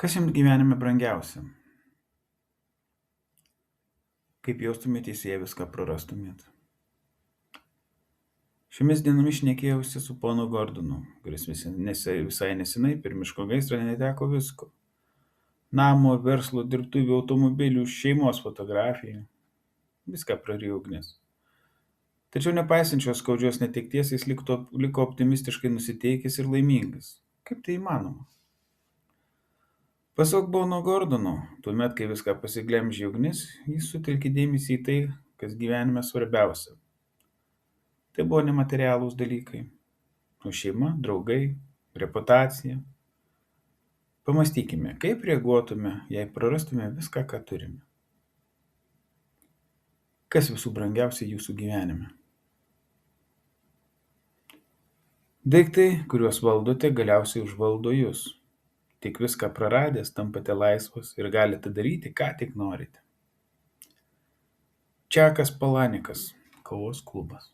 Kas jums gyvenime brangiausia? Kaip jaustumėtės, jei viską prarastumėt? Šiomis dienomis šnekėjausi su ponu Gordonu, kuris visai nesenai per miško gaisrą neteko visko. Namo, verslo, dirbtuvių, automobilių, šeimos fotografijų. Viską prarijo ugnis. Tačiau nepaisant šios skaudžios netekties, jis liko optimistiškai nusiteikęs ir laimingas. Kaip tai įmanoma? Pasak pono Gordono, tuomet, kai viską pasiglemžė ugnis, jis sutelkė dėmesį į tai, kas gyvenime svarbiausia. Tai buvo nematerialūs dalykai. O šeima, draugai, reputacija. Pamąstykime, kaip reaguotume, jei prarastume viską, ką turime. Kas visų brangiausia jūsų gyvenime? Daiktai, kuriuos valdote, galiausiai užvaldo jūs. Tik viską praradęs tampate laisvas ir galite daryti, ką tik norite. Čakas Palanikas, Kavos klubas.